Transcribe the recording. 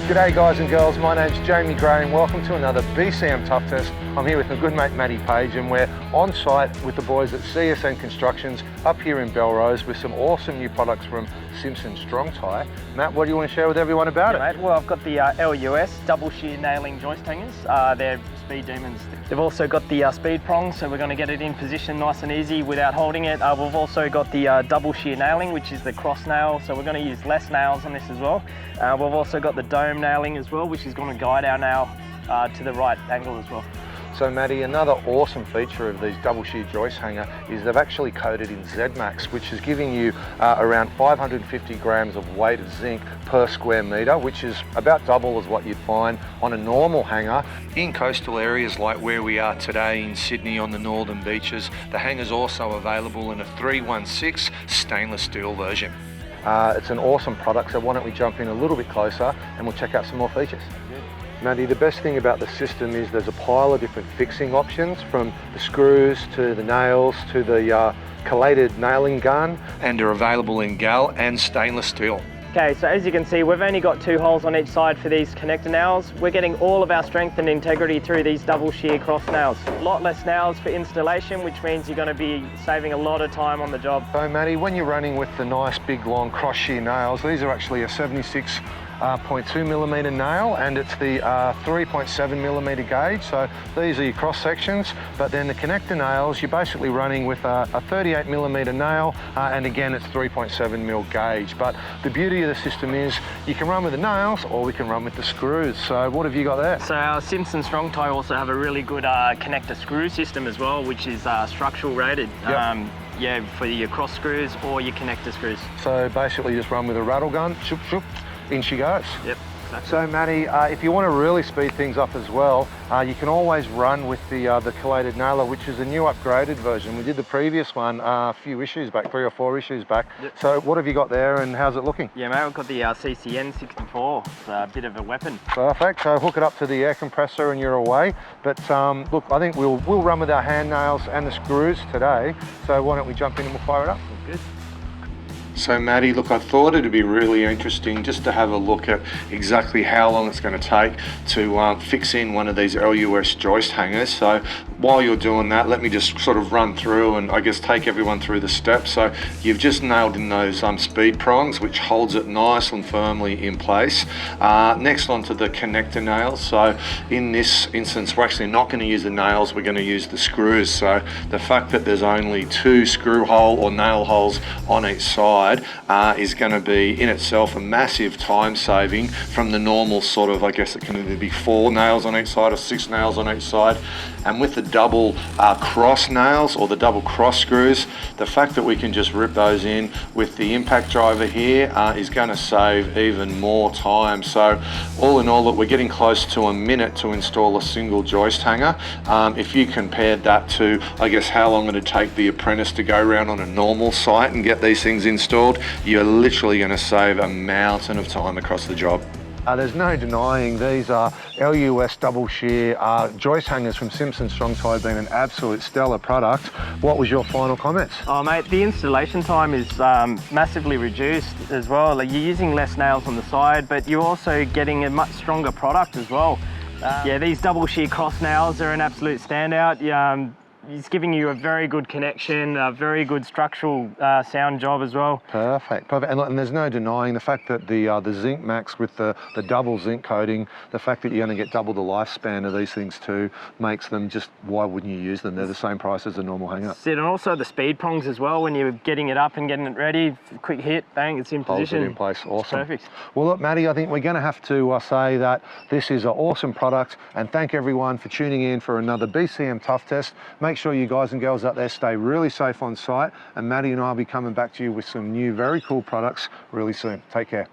G'day guys and girls, my name's Jamie Gray and welcome to another BCM Tough Test. I'm here with my good mate Mattie Page and we're on site with the boys at CSN Constructions up here in Belrose with some awesome new products from Simpson Strong-Tie. Matt, what do you want to share with everyone about it? Mate, well, I've got the LUS double shear nailing joist hangers. They're speed demons. They've also got the speed prongs, so we're going to get it in position nice and easy without holding it. We've also got the double shear nailing, which is the cross nail, so we're going to use less nails on this as well. We've also got the dome nailing as well, which is going to guide our nail to the right angle as well. So Mattie, another awesome feature of these double shear joist hanger is they've actually coated in Z-Max, which is giving you around 550 grams of weight of zinc per square metre, which is about double as what you'd find on a normal hanger. In coastal areas like where we are today in Sydney on the northern beaches, the hanger's also available in a 316 stainless steel version. It's an awesome product, so why don't we jump in a little bit closer and we'll check out some more features. Mattie, the best thing about the system is there's a pile of different fixing options, from the screws to the nails to the collated nailing gun, and are available in gal and stainless steel. Okay, so as you can see, we've only got 2 holes on each side for these connector nails. We're getting all of our strength and integrity through these double shear cross nails. A lot less nails for installation, which means you're going to be saving a lot of time on the job. So Mattie, when you're running with the nice big long cross shear nails, these are actually a 76.2mm nail, and it's the 3.7mm gauge, so these are your cross sections. But then the connector nails, you're basically running with a 38mm nail, and again it's 3.7mm gauge. But the beauty of the system is you can run with the nails or we can run with the screws. So what have you got there? So our Simpson Strong-Tie also have a really good connector screw system as well, which is structural rated. Yep. Yeah, for your cross screws or your connector screws. So basically just run with a rattle gun, shoop shoop, in she goes. Yep, exactly. So Mattie, if you want to really speed things up as well, you can always run with the collated nailer, which is a new upgraded version. We did the previous one a few issues back, 3 or 4 issues back. Yep. So what have you got there and how's it looking? Yeah mate, we've got the CCN 64. It's a bit of a weapon. Perfect, so hook it up to the air compressor and you're away. But look, I think we'll run with our hand nails and the screws today. So why don't we jump in and we'll fire it up? Good. So Mattie, look, I thought it'd be really interesting just to have a look at exactly how long it's going to take to fix in one of these LUS joist hangers. So while you're doing that, let me just sort of run through and I guess take everyone through the steps. So you've just nailed in those speed prongs, which holds it nice and firmly in place. Next onto the connector nails. So in this instance, we're actually not going to use the nails, we're going to use the screws. So the fact that there's only 2 screw hole or nail holes on each side is going to be in itself a massive time saving from the normal sort of, I guess it can either be 4 nails on each side or 6 nails on each side. And with the double cross nails or the double cross screws, the fact that we can just rip those in with the impact driver here is going to save even more time. So all in all, look, we're getting close to a minute to install a single joist hanger. If you compared that to, I guess, how long it would take the apprentice to go around on a normal site and get these things installed, you're literally going to save a mountain of time across the job. There's no denying these are LUS double shear joist hangers from Simpson Strong-Tie, being an absolute stellar product. What was your final comments? Oh mate, the installation time is massively reduced as well. Like, you're using less nails on the side, but you're also getting a much stronger product as well. Yeah, these double shear cross nails are an absolute standout. It's giving you a very good connection, a very good structural sound job as well. Perfect, perfect. And there's no denying the fact that the Zinc Max with the double zinc coating, the fact that you're going to get double the lifespan of these things too, makes them just, why wouldn't you use them? They're the same price as a normal hanger. And also the speed prongs as well, when you're getting it up and getting it ready, quick hit, bang, it's in position. Holds it in place, awesome. Perfect. Well look Mattie, I think we're going to have to say that this is an awesome product, and thank everyone for tuning in for another BCM Tough Test. Make sure you guys and girls out there stay really safe on site, and Mattie and I will be coming back to you with some new very cool products really soon. Take care.